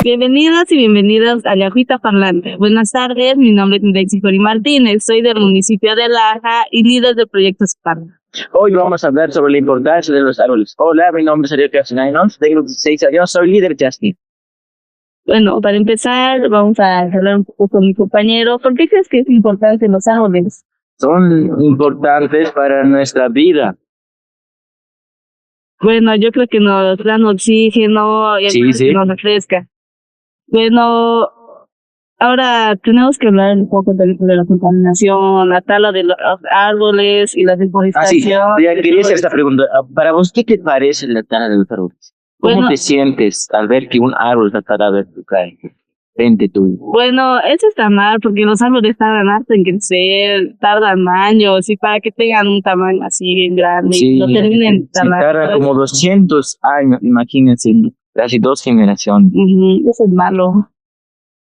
Bienvenidas y bienvenidos a Yajuita Parlante. Buenas tardes, mi nombre es Lexi Cori Martínez, soy del municipio de Laja y líder del proyecto Sparta. Hoy vamos a hablar sobre la importancia de los árboles. Hola, mi nombre es Ariel Castellanos, tengo 16 años, soy líder Justin. Bueno, para empezar, vamos a hablar un poco con mi compañero. ¿Por qué crees que es importante los árboles? Son importantes para nuestra vida. Bueno, yo creo que nos dan oxígeno y Sí. nos refresca. Bueno, ahora tenemos que hablar un poco de la contaminación, la tala de los árboles y la Sí, deforestación. ya quería hacer esta pregunta. Para vos, ¿qué te parece la tala de los árboles? ¿Cómo Bueno, te sientes al ver que un árbol está talado frente tuyo? Bueno, eso está mal porque los árboles tardan harto en crecer, tardan años y para que tengan un tamaño así bien grande y Sí, lo terminen sí, talando. tarda como 200 años, imagínense, casi 2 generaciones. Eso es malo.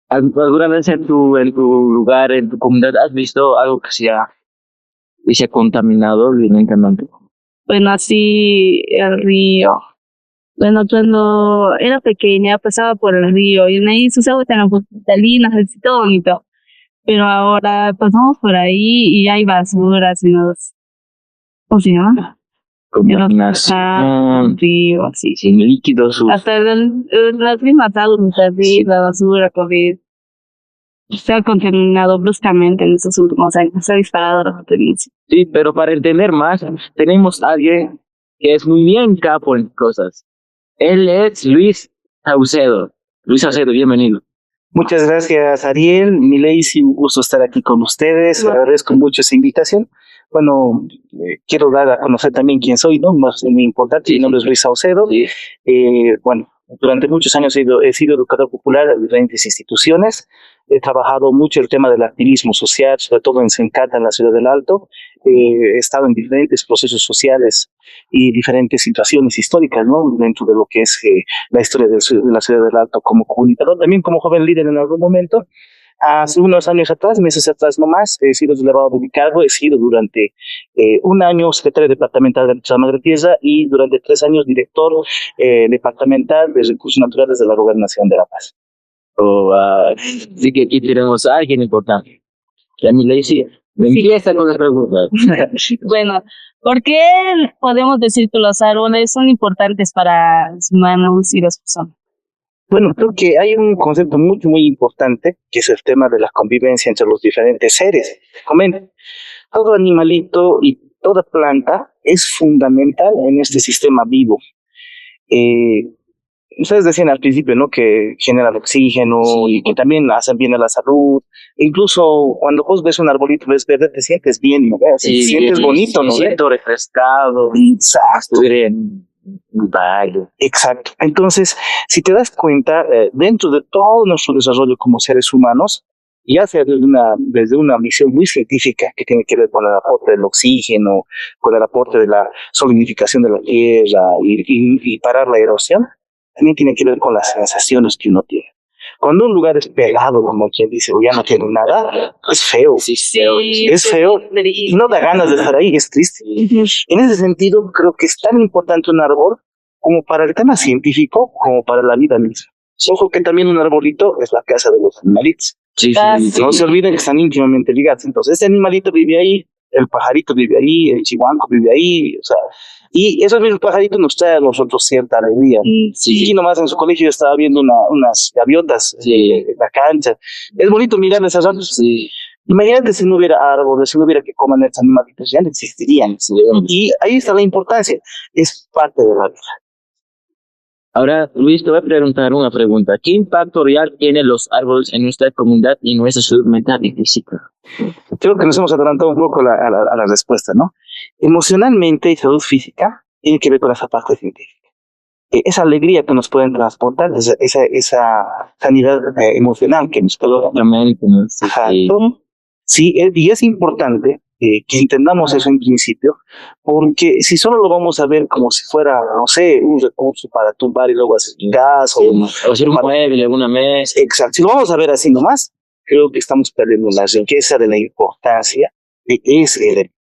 ¿Alguna vez en tu lugar, en tu comunidad, has visto algo que se ha contaminado violentamente? Bueno, así el río. Bueno, cuando era pequeña pasaba por el río y ahí sus aguas eran cristalinas, así todo bonito. Pero ahora pasamos por ahí y hay basuras en los, ¿cómo se llama? En los Contaminación, ríos, así. sin líquidos. Hasta las mismas aguas, así, la basura, COVID, se ha contaminado bruscamente en estos últimos años, se ha disparado la potencia. Sí, pero para entender más, tenemos a alguien que es muy bien capo en cosas. Él es Luis Saucedo. Luis Saucedo, bienvenido. Muchas gracias, Ariel. Milady, un gusto estar aquí con ustedes. Agradezco mucho esa invitación. Bueno, quiero dar a conocer también quién soy, ¿no? Más muy importante, Sí, mi nombre es Luis Saucedo. Sí. Bueno, durante muchos años he sido educador popular en diferentes instituciones. He trabajado mucho el tema del activismo social, sobre todo en Sencata, en la ciudad del Alto. He estado en diferentes procesos sociales y diferentes situaciones históricas, ¿no? Dentro de lo que es la historia de la ciudad del Alto como comunicador, también como joven líder en algún momento. Hace unos años atrás, meses atrás nomás, he sido delegado de mi cargo, he sido durante un año secretario departamental de la Madre Tierra y durante 3 años director departamental de recursos naturales de la Gobernación de La Paz. Sí que aquí tenemos a alguien importante. La Milady empieza con las preguntas. Bueno, ¿por qué podemos decir que los árboles son importantes para los humanos y las personas? Bueno, creo que hay un concepto muy importante, que es el tema de la convivencia entre los diferentes seres. Comenten, todo animalito y toda planta es fundamental en este sistema vivo. Ustedes decían al principio, ¿no? Que generan oxígeno y que también hacen bien a la salud. Incluso cuando vos ves un arbolito, ves verde, te sientes bien, ¿no? Te sientes bonito, ¿no? Me siento refrescado. Exacto. Un baile. Exacto. Entonces, si te das cuenta, dentro de todo nuestro desarrollo como seres humanos, ya sea desde una misión muy científica que tiene que ver con el aporte del oxígeno, con el aporte de la solidificación de la tierra y parar la erosión, también tiene que ver con las sensaciones que uno tiene. Cuando un lugar es pelado, como quien dice, o ya no tiene nada, es feo. Sí, Es feo y no da ganas de estar ahí, es triste. En ese sentido, creo que es tan importante un árbol como para el tema científico, como para la vida misma. Ojo que también un arbolito es la casa de los animalitos. Sí. No se olviden que están íntimamente ligados. Entonces, este animalito vive ahí, el pajarito vive ahí, el chihuahua vive ahí, o sea, y esos mismos pajaritos nos traen a nosotros cierta alegría. Sí. Aquí nomás en su colegio yo estaba viendo unas gaviotas en la cancha. Es bonito mirar esas aves. Sí. Imagínate si no hubiera árboles, si no hubiera que comer estos animalitos, ya no existirían. Y ahí está la importancia, es parte de la vida. Ahora, Luis, te voy a preguntar una pregunta. ¿Qué impacto real tienen los árboles en nuestra comunidad y en nuestra salud mental y física? Creo que nos hemos adelantado un poco a la respuesta, ¿no? Emocionalmente y salud física tiene que ver con esa parte científica. Esa alegría que nos pueden transportar, esa sanidad emocional que nos puede dar. Sí, y es importante que entendamos eso en principio, porque si solo lo vamos a ver como si fuera, no sé, un recurso para tumbar y luego hacer gas o hacer un mueble, alguna mesa. Exacto, si lo vamos a ver así nomás, creo que estamos perdiendo la riqueza de la importancia de ese elemento.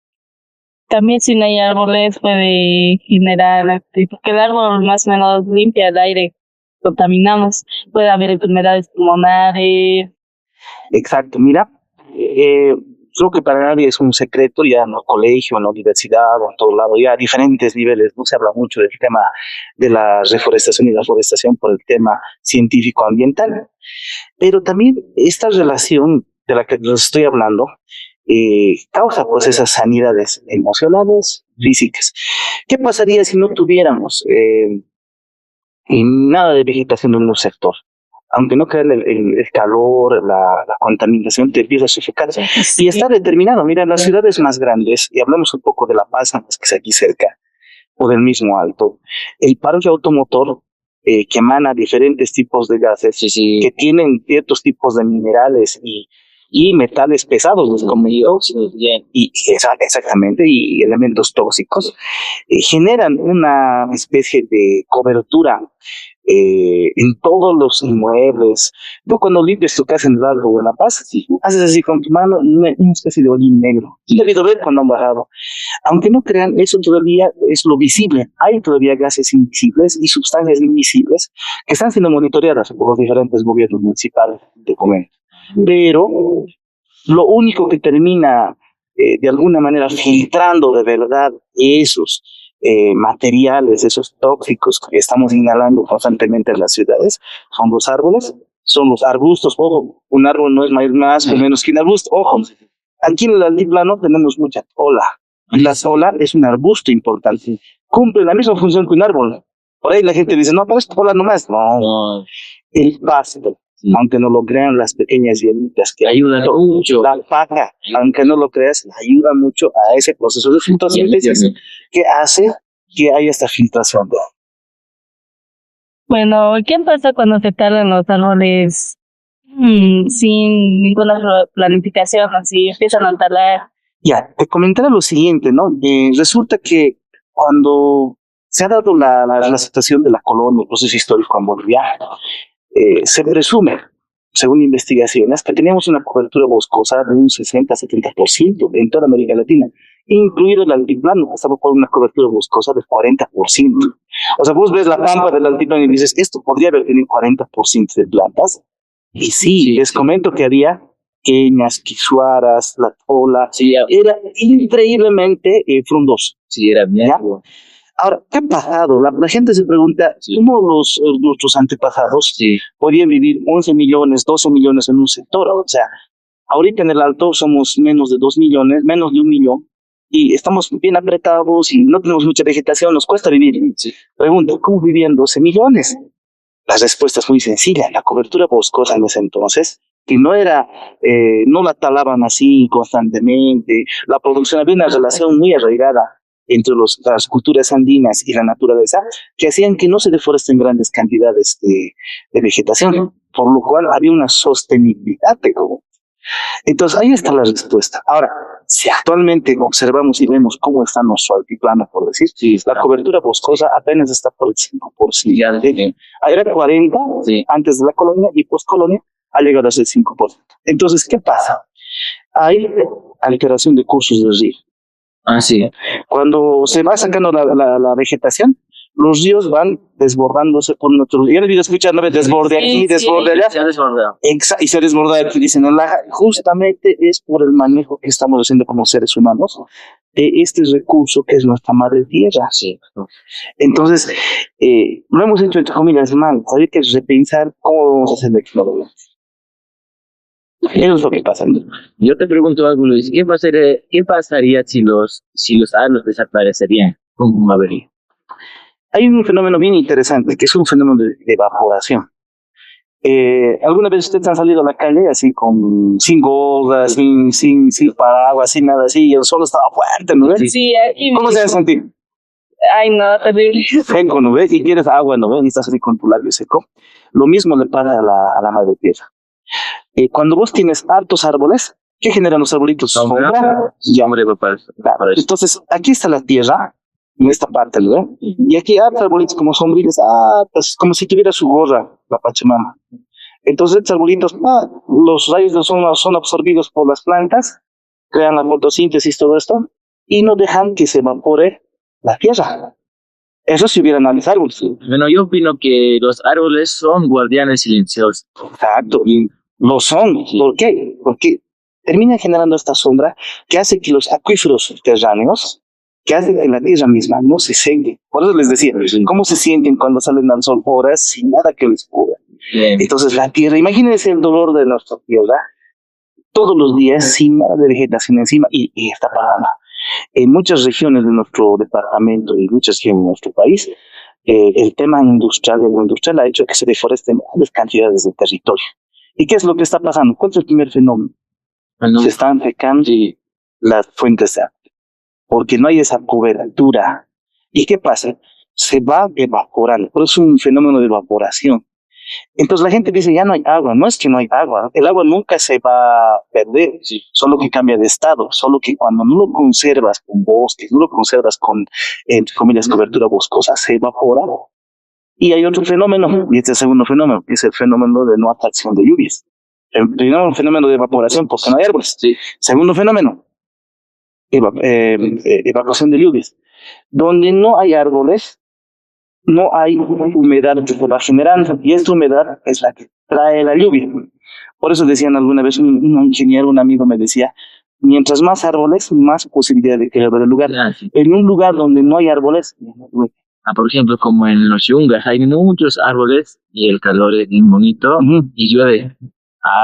También si no hay árboles puede generar, porque el árbol más o menos limpia el aire contaminamos. Puede haber enfermedades pulmonares. Exacto, mira, creo que para nadie es un secreto, ya en el colegio, en la universidad o en todo lado, ya a diferentes niveles, no se habla mucho del tema de la reforestación y la forestación por el tema científico-ambiental, pero también esta relación de la que les estoy hablando causa pues esas sanidades emocionales, físicas. ¿Qué pasaría si no tuviéramos nada de vegetación en un sector? Aunque no crean el calor, la contaminación te empieza a sufocar. Y está determinado. Mira, en las ciudades más grandes, y hablamos un poco de La Paz, que es aquí cerca, o del mismo Alto, el parque automotor que emana diferentes tipos de gases, que tienen ciertos tipos de minerales y metales pesados, los comidos, exactamente, y elementos tóxicos, generan una especie de cobertura en todos los inmuebles. Tú cuando limpias tu casa en el Alto o en La Paz, haces así con tu mano una especie de hollín negro. Y debido a ver cuando han bajado. Aunque no crean, eso todavía es lo visible. Hay todavía gases invisibles y sustancias invisibles que están siendo monitoreadas por los diferentes gobiernos municipales, te comento. Pero lo único que termina de alguna manera filtrando de verdad esos materiales, esos tóxicos que estamos inhalando constantemente en las ciudades, son los árboles, son los arbustos. Ojo, un árbol no es más o menos que un arbusto. Ojo, aquí en el altiplano tenemos mucha tola. La tola es un arbusto importante. Cumple la misma función que un árbol. Por ahí la gente dice, no, pero es tola nomás. No. El pasto, aunque no lo crean, las pequeñas hielitas que ayudan mucho. La paja, aunque no lo creas, ayuda mucho a ese proceso de fotosíntesis que hace que haya esta filtración. Bueno, ¿qué pasa cuando se talan los árboles sin ninguna planificación? Así empiezan a talar. Ya, te comentaré lo siguiente, ¿no? Resulta que cuando se ha dado la situación de la colonia, el proceso histórico en Bolivia, se presume, según investigaciones, que teníamos una cobertura boscosa de un 60-70% en toda América Latina, incluido el altiplano. Estamos con una cobertura boscosa del 40%. O sea, vos ves la pampa del altiplano y dices, esto podría haber tenido 40% de plantas. Y sí, les comento que había queñas, quichuaras, la tola, era increíblemente frondoso. Sí, era bien. Ahora, ¿qué ha pasado? La gente se pregunta, ¿cómo nuestros antepasados podían vivir 11 millones, 12 millones en un sector? O sea, ahorita en el Alto somos menos de 2 millones, menos de 1 millón, y estamos bien apretados y no tenemos mucha vegetación, nos cuesta vivir. Pregunta, ¿cómo vivían 12 millones? La respuesta es muy sencilla. La cobertura boscosa en ese entonces, que no era, no la talaban así constantemente, la producción, había una relación muy arraigada entre las culturas andinas y la naturaleza, que hacían que no se deforesten grandes cantidades de vegetación, por lo cual había una sostenibilidad de cómo. Entonces ahí está la respuesta. Ahora, si actualmente observamos y vemos cómo está nuestro altiplano, por decir, la cobertura boscosa apenas está por el 5%. Era 40% antes de la colonia y post-colonia ha llegado a ser 5%. Entonces, ¿qué pasa? Hay alteración de cursos del río. Cuando se va sacando la vegetación, los ríos van desbordándose por nuestros. Yo he debido escuchar desborde aquí, desborde allá. Se ha desbordado. Y se ha desbordado aquí, dicen en Laja. Justamente es por el manejo que estamos haciendo como seres humanos de este recurso que es nuestra madre tierra. Entonces, lo hemos hecho entre comillas mal. Hay que repensar cómo vamos a hacer la tecnología. Eso es lo que pasa. Yo te pregunto algo, Luis. ¿Qué pasaría si los árboles desaparecerían? ¿Cómo vería? Hay un fenómeno bien interesante, que es un fenómeno de evaporación. ¿Alguna vez ustedes han salido a la calle así sin gorra, sin paraguas, sin nada así, y el sol estaba fuerte, ¿no ves? Sí, ¿Cómo se va a sentir? Ay, no, terrible. Seco, ¿no ves? Y quieres agua, ¿no ves? Y estás así con tu labio seco. Lo mismo le pasa a la madre tierra. Cuando vos tienes hartos árboles, ¿qué generan los arbolitos? Sombra. Entonces, aquí está la tierra, en esta parte, ¿no? Y aquí hay arbolitos como sombriles, pues, como si tuviera su gorra, la Pachamama. Entonces, estos arbolitos, los rayos del sol son absorbidos por las plantas, crean la fotosíntesis, todo esto, y no dejan que se evapore la tierra. Eso si hubieran más árboles. Bueno, yo opino que los árboles son guardianes silenciosos. Exacto, y lo son. ¿Por qué? Porque terminan generando esta sombra que hace que los acuíferos subterráneos, que hace que la tierra misma no se seque. Por eso les decía, ¿cómo se sienten cuando salen al sol horas sin nada que les cubra? Bien. Entonces la tierra, imagínense el dolor de nuestra tierra, todos los días sin nada de vegetación encima y está pasando. En muchas regiones de nuestro departamento y muchas regiones de nuestro país, el tema industrial, el industrial ha hecho que se deforesten grandes cantidades de territorio. ¿Y qué es lo que está pasando? ¿Cuál es el primer fenómeno? Bueno, Se están secando las fuentes de agua, porque no hay esa cobertura. ¿Y qué pasa? Se va evaporando, por eso es un fenómeno de evaporación. Entonces la gente dice, ya no hay agua. No es que no hay agua, el agua nunca se va a perder, solo que cambia de estado, solo que cuando no lo conservas con bosques, no lo conservas con, entre comillas, cobertura boscosa, se evapora. Y hay otro fenómeno, y este segundo fenómeno, que es el fenómeno de no atracción de lluvias. El primer fenómeno de evaporación, porque no hay árboles. sí. Segundo fenómeno, evacuación de lluvias. Donde no hay árboles, no hay humedad que se va generando, y esta humedad es la que trae la lluvia. Por eso decían alguna vez, un ingeniero, un amigo me decía, mientras más árboles, más posibilidad de que llueva el lugar. Ah, sí. En un lugar donde no hay árboles, Por ejemplo, como en los yungas, hay muchos árboles y el calor es bien bonito y llueve.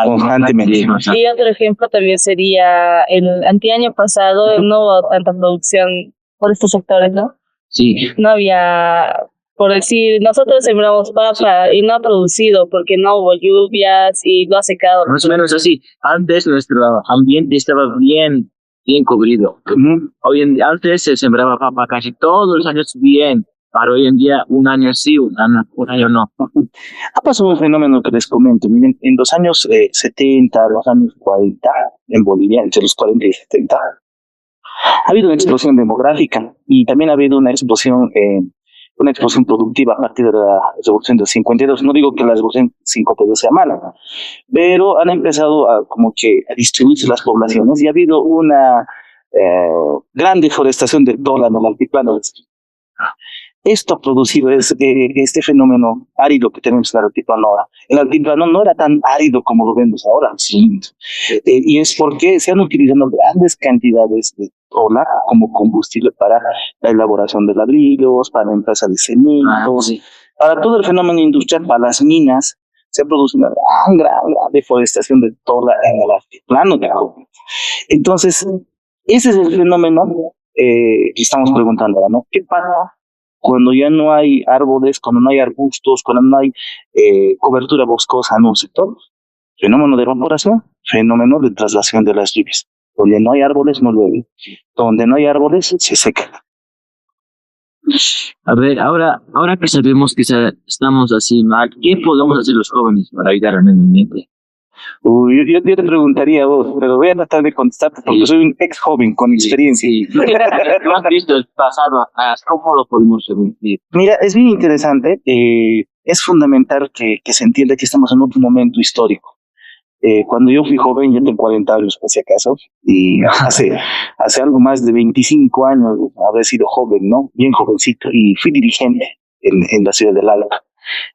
constantemente. Y otro ejemplo también sería el anteaño pasado, no hubo tanta producción por estos sectores, ¿no? Sí, No había, por decir, nosotros sembramos papa y no ha producido porque no hubo lluvias y lo ha secado. más o menos así. Antes nuestro ambiente estaba bien cubrido. Antes se sembraba papa casi todos los años bien, pero hoy en día un año sí, un año no. Ha pasado un fenómeno que les comento. Miren, en los años 70, los años 40, en Bolivia, entre los 40 y 70, ha habido una explosión demográfica y también ha habido una explosión productiva a partir de la revolución del 52. No digo que la revolución 52 sea mala, pero han empezado como que a distribuirse las poblaciones y ha habido una gran deforestación de todo el altiplano. Esto ha producido este fenómeno árido que tenemos en el altiplano ahora. El altiplano no era tan árido como lo vemos ahora, sí. Y es porque se han utilizado grandes cantidades de tona como combustible para la elaboración de ladrillos, para la empresa de cementos, para todo el fenómeno industrial, para las minas. Se produce una gran deforestación de toda en el altiplano. Entonces, ese es el fenómeno que estamos preguntando ahora, ¿no? ¿Qué pasa cuando ya no hay árboles, cuando no hay arbustos, cuando no hay cobertura boscosa en un sector? Fenómeno de evaporación, fenómeno de traslación de las lluvias. Donde no hay árboles, no llueve. Donde no hay árboles, se seca. A ver, ahora que sabemos que estamos así mal, ¿qué podemos hacer los jóvenes para ayudar al medio ambiente? Yo te preguntaría a vos, pero voy a tratar de contestarte porque soy un ex joven con experiencia. Sí. ¿Tú has visto el pasado atrás? ¿Cómo lo podemos revertir? Mira, es bien interesante. Es fundamental que se entienda que estamos en otro momento histórico. Cuando yo fui joven, yo tengo 40 años, por si acaso, y hace algo más de 25 años habré sido joven, ¿no? Bien jovencito, y fui dirigente en la ciudad del Alto,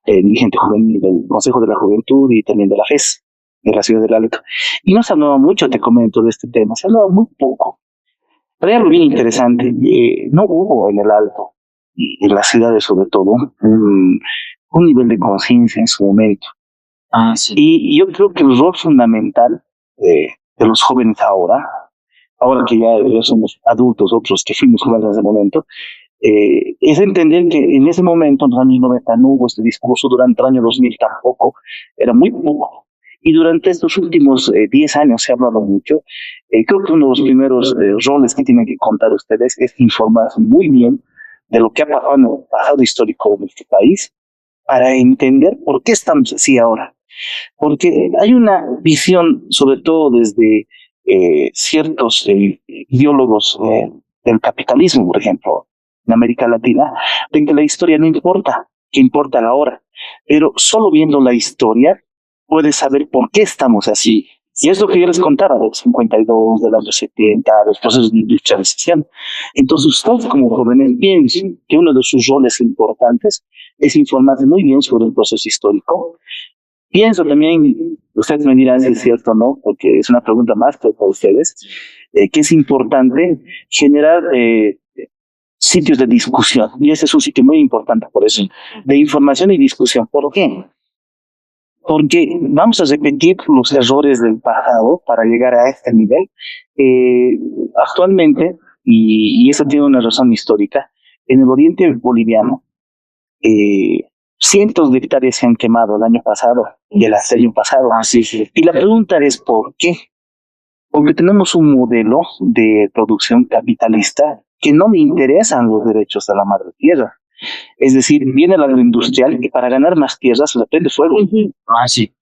dirigente juvenil del Consejo de la Juventud y también de la FES, de la ciudad del Alto. Y no se hablaba mucho, te comento, de este tema, se hablaba muy poco. Pero hay algo bien interesante, no hubo en el Alto, y en las ciudades sobre todo, un nivel de conciencia en su momento. Sí. Y yo creo que el rol fundamental de los jóvenes ahora que ya somos adultos, otros que fuimos jóvenes en ese momento, es entender que en ese momento, en los años 90, no hubo este discurso, durante el año 2000 tampoco, era muy poco. Y durante estos últimos 10 años se ha hablado mucho. Creo que uno de los primeros roles que tienen que contar ustedes es informarse muy bien de lo que ha pasado en el pasado histórico de nuestro país para entender por qué estamos así ahora. Porque hay una visión, sobre todo desde ciertos ideólogos del capitalismo, por ejemplo, en América Latina, de que la historia no importa, que importa la hora. Pero solo viendo la historia puedes saber por qué estamos así. Y es lo que yo les contaba del 52, del año 70, los procesos de industrialización. Entonces, ustedes como jóvenes piensen que uno de sus roles importantes es informarse muy bien sobre el proceso histórico. Pienso también, ustedes me dirán si es cierto o no, porque es una pregunta más para ustedes, que es importante generar sitios de discusión. Y ese es un sitio muy importante por eso, de información y discusión. ¿Por qué? Porque vamos a repetir los errores del pasado para llegar a este nivel. Actualmente, y eso tiene una razón histórica, en el oriente boliviano, cientos de hectáreas se han quemado el año pasado y el año pasado. Y la pregunta es ¿por qué? Porque tenemos un modelo de producción capitalista que no le interesan los derechos de la madre tierra. Es decir, viene la agroindustrial y para ganar más tierras se le prende fuego. Sí.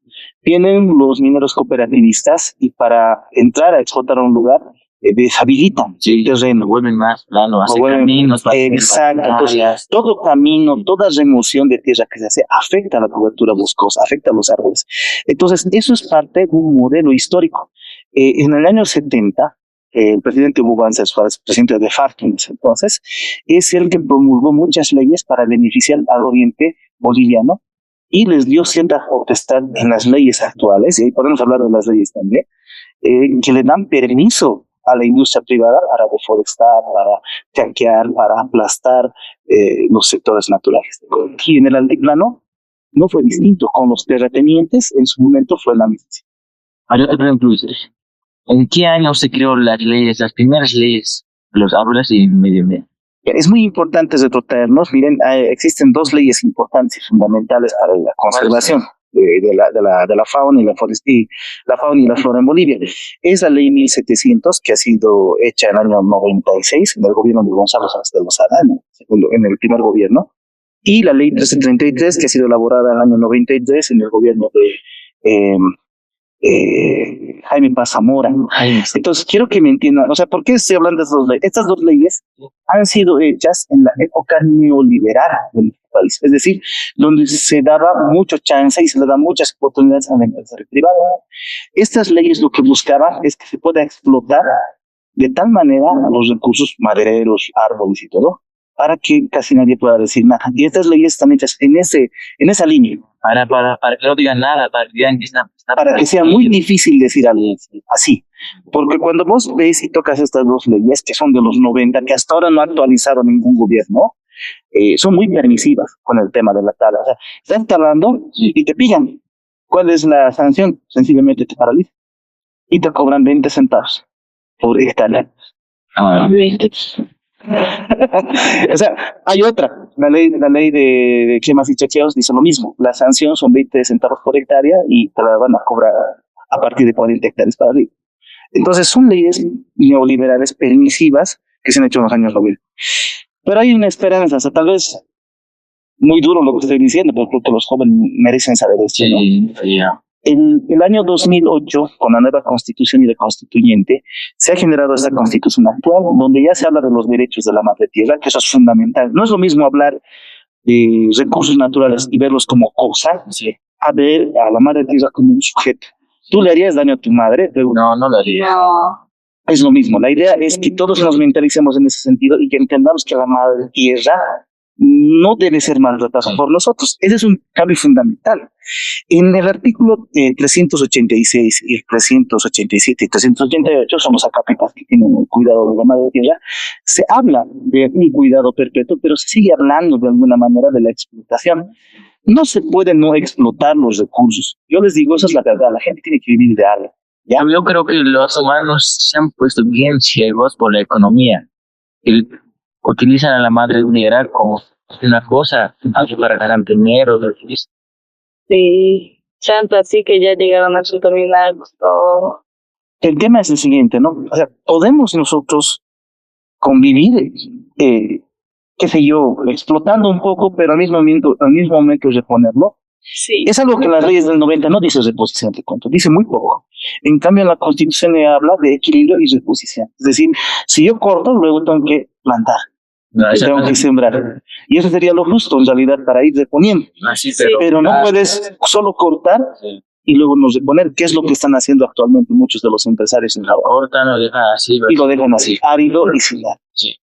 Vienen los mineros cooperativistas y para entrar a explotar un lugar deshabilitan el terreno. Vuelven más plano, hacen caminos. Exacto. Entonces, todo camino, toda remoción de tierra que se hace afecta a la cobertura boscosa, afecta a los árboles. Entonces, eso es parte de un modelo histórico. En el año 70, el presidente Hugo Banzer Suárez, presidente de FARC entonces, es el que promulgó muchas leyes para beneficiar al oriente boliviano y les dio cierta potestad en las leyes actuales, y ahí podemos hablar de las leyes también, que le dan permiso a la industria privada para deforestar, para chanquear, para aplastar los sectores naturales. Y en el altiplano no fue distinto, con los terratenientes en su momento fue la misma. Ahora te pregunto, ¿en qué año se creó las leyes, las primeras leyes de los árboles y medio ambiente? Es muy importante retrotraernos. Miren, existen dos leyes importantes y fundamentales para la conservación de la fauna y la fauna y la flora en Bolivia. Es la ley 1700, que ha sido hecha en el año 96 en el gobierno de Gonzalo Sáenz de Lozada, en el primer gobierno, y la ley 1333, que ha sido elaborada en el año 93 en el gobierno de Jaime Paz Zamora. Entonces, quiero que me entiendan, o sea, ¿por qué estoy hablando de estas dos leyes? Estas dos leyes han sido hechas en la época neoliberal del país, es decir, donde se daba mucho chance y se le da muchas oportunidades a la empresa privada. Estas leyes lo que buscaban es que se pueda explotar de tal manera los recursos madereros, árboles y todo, para que casi nadie pueda decir nada. Y estas leyes están hechas en esa línea. Para que no digan nada, para que sea muy difícil decir algo así. Porque cuando vos ves y tocas estas dos leyes, que son de los 90, que hasta ahora no ha actualizado ningún gobierno, son muy permisivas con el tema de la tala. O sea, están talando y te pillan. ¿Cuál es la sanción? Sencillamente te paralizan. Y te cobran 20 centavos por hectárea. O sea, hay otra, la ley de quemas y chequeos dice lo mismo. La sanción son 20 centavos por hectárea y te la van a cobrar a partir de 40 hectáreas para arriba. Entonces son leyes neoliberales permisivas que se han hecho en los años 90. Pero hay una esperanza, o sea, tal vez muy duro lo que estoy diciendo, pero creo que los jóvenes merecen saber esto, ¿no? El año 2008, con la nueva constitución y la constituyente, se ha generado esta constitución actual, donde ya se habla de los derechos de la madre tierra, que eso es fundamental. No es lo mismo hablar de recursos naturales y verlos como cosa, a ver a la madre tierra como un sujeto. ¿Tú le harías daño a tu madre? No, no lo haría. No. Es lo mismo. La idea es que todos nos mentalicemos en ese sentido y que entendamos que la madre tierra no debe ser maltratada por nosotros. Ese es un cambio fundamental. En el artículo 386 y 387 y 388 son los acápitas que tienen el cuidado de la madre tierra. Se habla de un cuidado perpetuo, pero se sigue hablando de alguna manera de la explotación. No se puede no explotar los recursos. Yo les digo, esa es la verdad. La gente tiene que vivir de algo. ¿Ya? Yo creo que los humanos se han puesto bien ciegos por la economía. Utilizan a la madre tierra como una cosa para ganar dinero. Sí, tanto así que ya llegaron a contaminar todo. El tema es el siguiente, ¿no? O sea, podemos nosotros convivir, qué sé yo, explotando un poco, pero al mismo momento reponerlo. Sí. Es algo que las leyes del 90 no dice reposición de cuentos, dice muy poco. En cambio, en la Constitución habla de equilibrio y reposición. Es decir, si yo corto, luego tengo que plantar. Tengo que sembrar. Y eso sería lo justo, en realidad, para ir reponiendo. Sí, pero no puedes solo cortar y luego no reponer, que es lo que están haciendo actualmente muchos de los empresarios en Java. Ahorita lo dejan así, Y lo dejan así, árido y sin nada. Sí.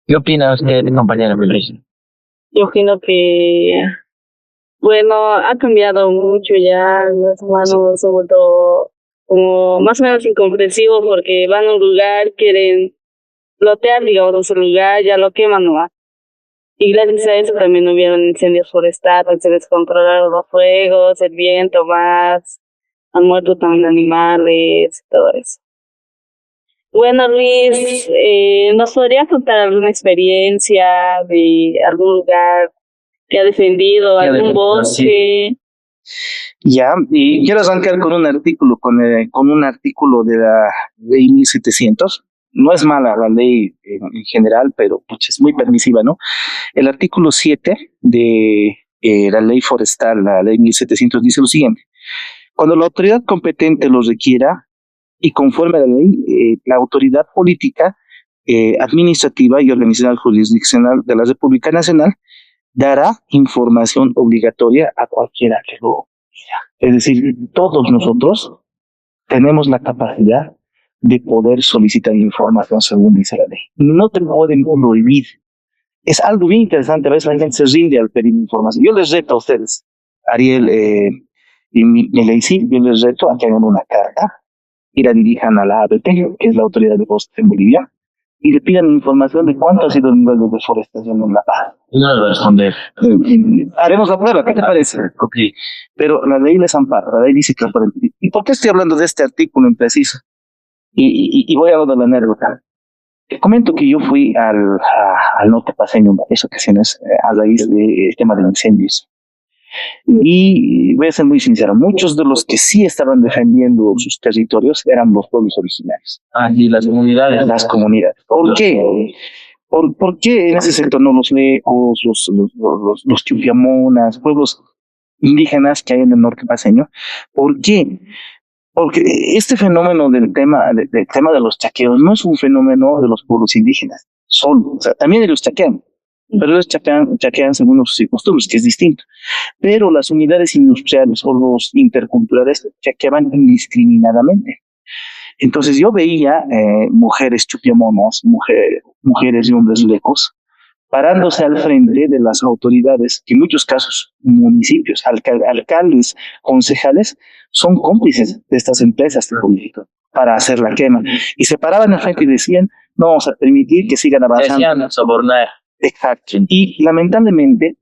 ¿Qué opina usted, compañera Melissa? Yo opino que, bueno, ha cambiado mucho ya, los humanos se han vuelto como más o menos incomprensivos porque van a un lugar, quieren lotear, digamos, su lugar, ya lo queman nomás. Y gracias a eso también hubieron incendios forestales, se descontrolaron los fuegos, el viento más, han muerto también animales y todo eso. Bueno, Luis, ¿nos podrías contar alguna experiencia de algún lugar que ha defendido, algún bosque? Ya, y quiero arrancar con un artículo, con un artículo de la ley 1700. No es mala la ley en general, pero pues, es muy permisiva, ¿no? El artículo 7 de la ley forestal, la ley 1700, dice lo siguiente. Cuando la autoridad competente lo requiera y conforme a la ley, la autoridad política, administrativa y organizacional jurisdiccional de la República Nacional dará información obligatoria a cualquiera que lo pida. Es decir, todos nosotros tenemos la capacidad de poder solicitar información según dice la ley. No te pueden prohibir. Es algo bien interesante, a veces la gente se rinde al pedir información. Yo les reto a ustedes, Ariel y Melissa, yo les reto a que hagan una carta y la dirijan a la ABT, que es la autoridad de bosques en Bolivia, y le pidan información de cuánto ha sido el nivel de deforestación en La Paz. No le voy a responder. Haremos la prueba, ¿qué te parece? Ok. Pero la ley les ampara, la ley dice que lo pueden pedir. ¿Y por qué estoy hablando de este artículo en preciso? Y voy a hablar de la anécdota. Te comento que yo fui al norte paseño en varias ocasiones a raíz del tema de incendios. Y voy a ser muy sincero, muchos de los que sí estaban defendiendo sus territorios eran los pueblos originarios. Ah, sí, las comunidades. Las comunidades. ¿Por qué? ¿Por qué en ese sector no los lecos, los chupiamonas, pueblos indígenas que hay en el norte paseño? ¿Por qué? Porque este fenómeno del tema de los chaqueos no es un fenómeno de los pueblos indígenas solo. O sea, también ellos chaquean, pero ellos chaquean según sus costumbres, que es distinto. Pero las unidades industriales o los interculturales chaqueaban indiscriminadamente. Entonces yo veía mujeres chupiamonas, mujeres y hombres lecos, parándose al frente de las autoridades, que en muchos casos municipios, alcaldes, concejales, son cómplices de estas empresas para hacer la quema. Y se paraban al frente y decían, no vamos a permitir que sigan avanzando. Decían sobornar. Exacto. Y lamentablemente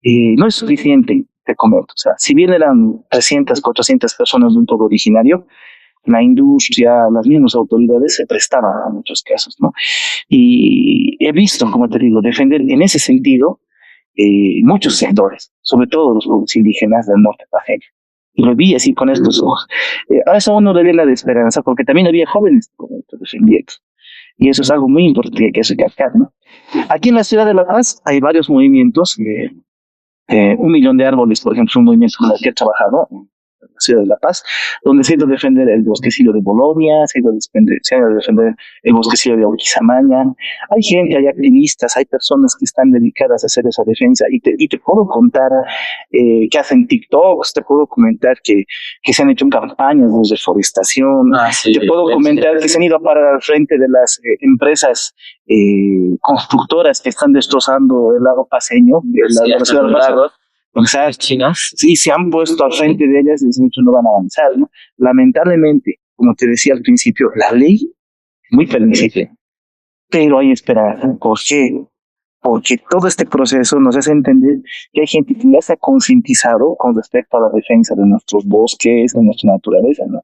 no es suficiente, te comento. O sea, si bien eran 300, 400 personas de un pueblo originario, la industria, las mismas autoridades se prestaban a muchos casos, ¿no? Y he visto, como te digo, defender en ese sentido muchos sectores, sobre todo los pueblos indígenas del norte paseño. Y lo vi así con estos ojos. A eso uno le llena de esperanza, porque también había jóvenes defendiendo. Y eso es algo muy importante que hay que recalcar, ¿no? Aquí en la ciudad de La Paz hay varios movimientos. 1 millón de árboles, por ejemplo, es un movimiento con el que he trabajado en la ciudad de La Paz, donde se ha ido a defender el bosquecillo de Bolonia, se ha ido a defender el bosquecillo de Auriquizamaña. Hay gente, hay activistas, hay personas que están dedicadas a hacer esa defensa y te puedo contar que hacen TikToks, te puedo comentar que se han hecho campañas de reforestación, Sí, te puedo comentar que se han ido a parar al frente de las empresas constructoras que están destrozando el lago paseño, la ciudad de La Paz. Chinas. Sí, se han puesto al frente de ellas y dicen que no van a avanzar, ¿no? Lamentablemente, como te decía al principio, la ley es muy permisiva, pero hay esperanza. ¿Por qué? Porque todo este proceso nos hace entender que hay gente que ya se ha concientizado con respecto a la defensa de nuestros bosques, de nuestra naturaleza, ¿no?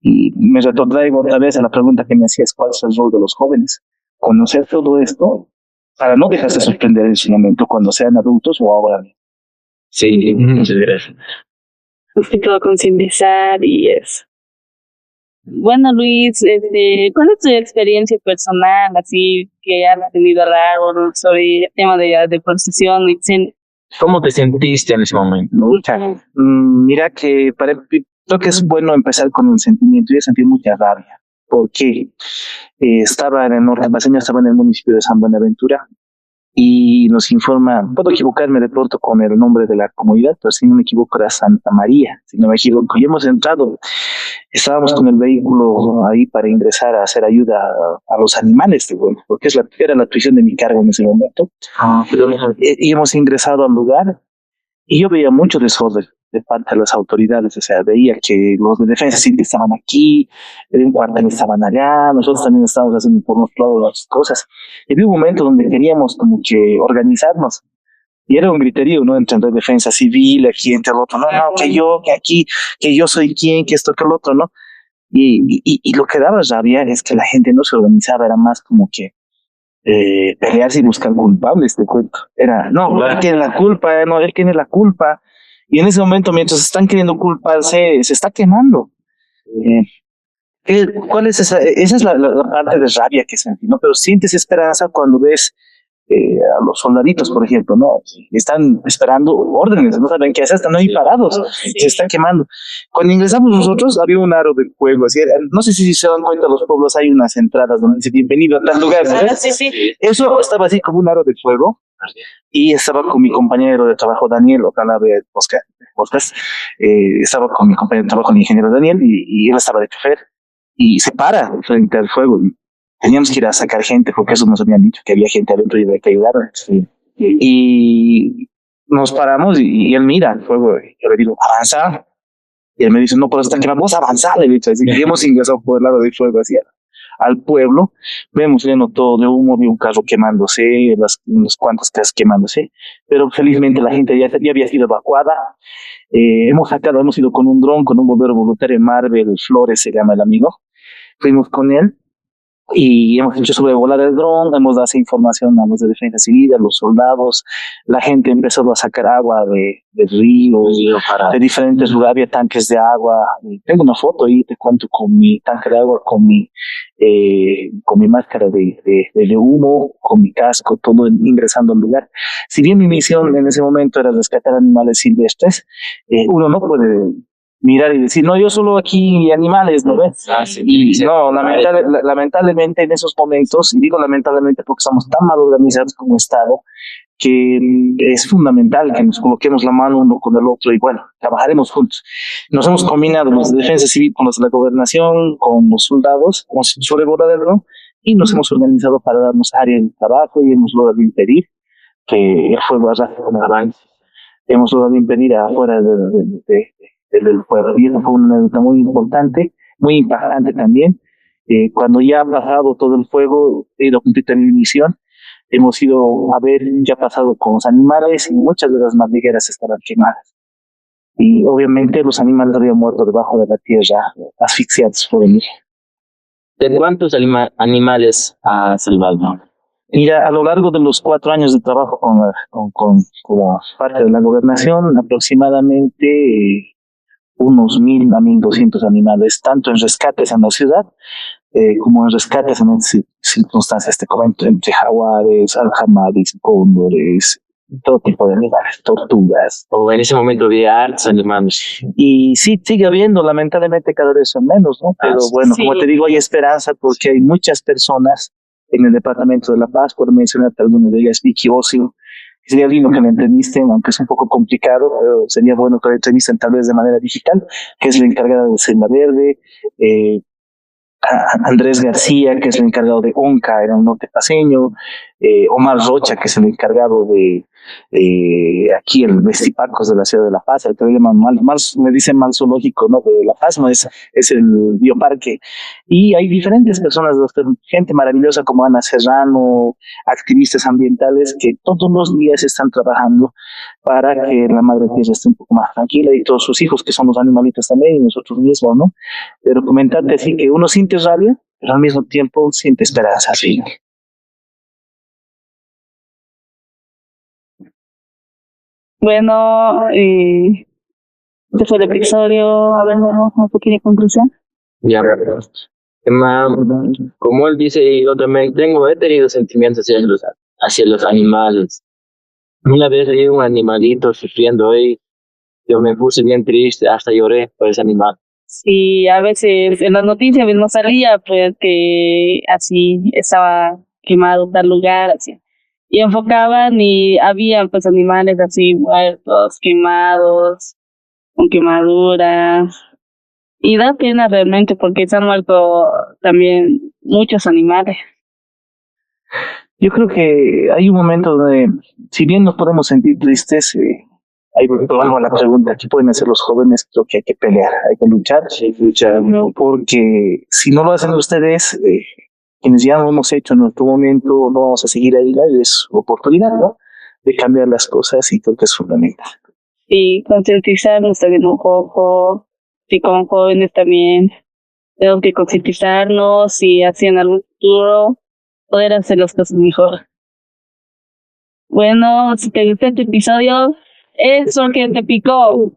Y me retrotraigo otra vez a la pregunta que me hacías, ¿cuál es el rol de los jóvenes? Conocer todo esto para no dejarse sorprender en su momento cuando sean adultos o ahora. Sí, muchas gracias. Usted que va a concientizar y eso. Bueno, Luis, ¿cuál es tu experiencia personal, así que has tenido al árbol sobre el tema de la deforestación? ¿Cómo te sentiste en ese momento? Mira que creo que es bueno empezar con un sentimiento. Yo sentí mucha rabia porque estaba en el norte paseño, estaba en el municipio de San Buenaventura y nos informa, puedo equivocarme de pronto con el nombre de la comunidad, pero si no me equivoco era Santa María, si no me equivoco, y hemos entrado, estábamos con el vehículo ahí para ingresar a hacer ayuda a los animales, bueno, porque era la tuición de mi cargo en ese momento, y hemos ingresado al lugar y yo veía mucho desorden de parte de las autoridades, o sea, veía que los de defensa civil estaban aquí, el cuartel estaban allá, nosotros también estábamos haciendo por nuestro lado las cosas. Y había un momento donde queríamos como que organizarnos, y era un griterío, ¿no? Entre defensa civil, aquí, entre el otro, no, no, que yo, que aquí, que yo soy quien, que esto, que el otro, ¿no? Y lo que daba rabia es que la gente no se organizaba, era más como que pelearse y buscar culpables, te cuento. Era, no, él tiene la culpa, no, él tiene la culpa. Y en ese momento, mientras están queriendo culparse, se está quemando. ¿Cuál es esa? Esa es la parte de rabia que sentí, ¿no? Pero sientes esperanza cuando ves a los soldaditos, por ejemplo, ¿no? Están esperando órdenes, no saben qué hacer, están ahí parados, se están quemando. Cuando ingresamos nosotros, había un aro de fuego, así, no sé si se dan cuenta, los pueblos hay unas entradas donde dice bienvenido a tal lugar, ¿sabes? Sí, sí. Eso estaba así como un aro de fuego, y estaba con mi compañero de trabajo, Daniel, ojalá vea Oscar, estaba con mi compañero de trabajo, el ingeniero Daniel, y él estaba de chofer, y se para frente al fuego. Teníamos que ir a sacar gente, porque eso nos habían dicho, que había gente adentro y había que ayudar. Sí. Y nos paramos y él mira el fuego, y yo le digo, avanza. Y él me dice, no, pero está quemando, vamos a avanzar, le he dicho. Así que hemos ingresado por el lado del fuego hacia al pueblo, vemos lleno todo de humo, vi un carro quemándose, unos cuantos casas quemándose, pero felizmente la gente ya había sido evacuada. Hemos ido con un dron, con un bombero voluntario, Marvel Flores se llama el amigo, fuimos con él y hemos hecho sobrevolar el dron, hemos dado esa información a los de defensa civil, a los soldados, la gente empezó a sacar agua de ríos, de diferentes lugares, había tanques de agua, tengo una foto ahí, te cuento con mi tanque de agua, con mi máscara de humo, con mi casco, todo ingresando al lugar. Si bien mi misión en ese momento era rescatar animales silvestres, uno no puede mirar y decir, no, yo solo aquí animales, ¿no ves? Y no, lamentablemente en esos momentos, y digo lamentablemente porque estamos tan mal organizados como Estado, que es fundamental que nos coloquemos la mano uno con el otro y bueno, trabajaremos juntos. Nos hemos combinado los de defensa civil con los de la gobernación, con los soldados, hemos sobrevolado y nos hemos organizado para darnos área de trabajo y hemos logrado impedir que el fuego arrase con el avance. Hemos logrado impedir afuera del pueblo. Y eso fue una anécdota muy importante, muy impactante también. Cuando ya ha pasado todo el fuego, he ido a cumplir mi misión. Hemos ido a ver qué ha pasado con los animales y muchas de las madrigueras estaban quemadas. Y obviamente los animales habían muerto debajo de la tierra, asfixiados por el. ¿De cuántos animales ha salvado? Mira, a lo largo de los 4 años de trabajo como parte de la gobernación, aproximadamente unos 1,000 a 1,200 animales, tanto en rescates en la ciudad como en rescates en circunstancias, te comento, entre jaguares, aljamares, cóndores, todo tipo de animales, tortugas. O en ese momento había hartos animales. Y sí, sigue habiendo, lamentablemente cada vez son menos, ¿no? Pero bueno, sí, como te digo, hay esperanza porque hay muchas personas en el Departamento de La Paz, por mencionar alguna de ellas, Vicky Ocio. Sería lindo que la entrevisten, aunque es un poco complicado, pero sería bueno que la entrevisten tal vez de manera digital, que es la encargada de Senda Verde, Andrés García, que es el encargado de ONCA en el norte paseño, Omar Rocha, que es el encargado de aquí el Vestipacos de la ciudad de La Paz, el que me dicen mal zoológico, ¿no? De La Paz, no es el bioparque. Y hay diferentes personas, gente maravillosa como Ana Serrano, activistas ambientales que todos los días están trabajando para que la madre tierra esté un poco más tranquila y todos sus hijos, que son los animalitos también, y nosotros mismos, ¿no? Pero comentarte así que uno siente rabia, pero al mismo tiempo siente esperanza, sí. Bueno, este fue el episodio. A ver, una pequeña conclusión. Ya, como él dice, yo también he tenido sentimientos hacia los animales. Una vez vi un animalito sufriendo y yo me puse bien triste, hasta lloré por ese animal. Sí, a veces en las noticias mismo salía pues que así estaba quemado tal lugar, así. y enfocaban y había pues animales así muertos, quemados, con quemaduras. Y da pena realmente porque se han muerto también muchos animales. Yo creo que hay un momento donde, si bien nos podemos sentir tristes, ahí volvemos a la pregunta, ¿qué pueden hacer los jóvenes? Creo que hay que pelear, hay que luchar, No. porque si no lo hacen ustedes, quienes ya lo hemos hecho en nuestro momento, no vamos a seguir ahí, es oportunidad, ¿no? De cambiar las cosas y creo que es fundamental. Y concientizarnos también un poco, y como jóvenes también tenemos que concientizarnos y así en algún futuro poder hacer las cosas mejor. Bueno, si te gustó este episodio, es porque te picó.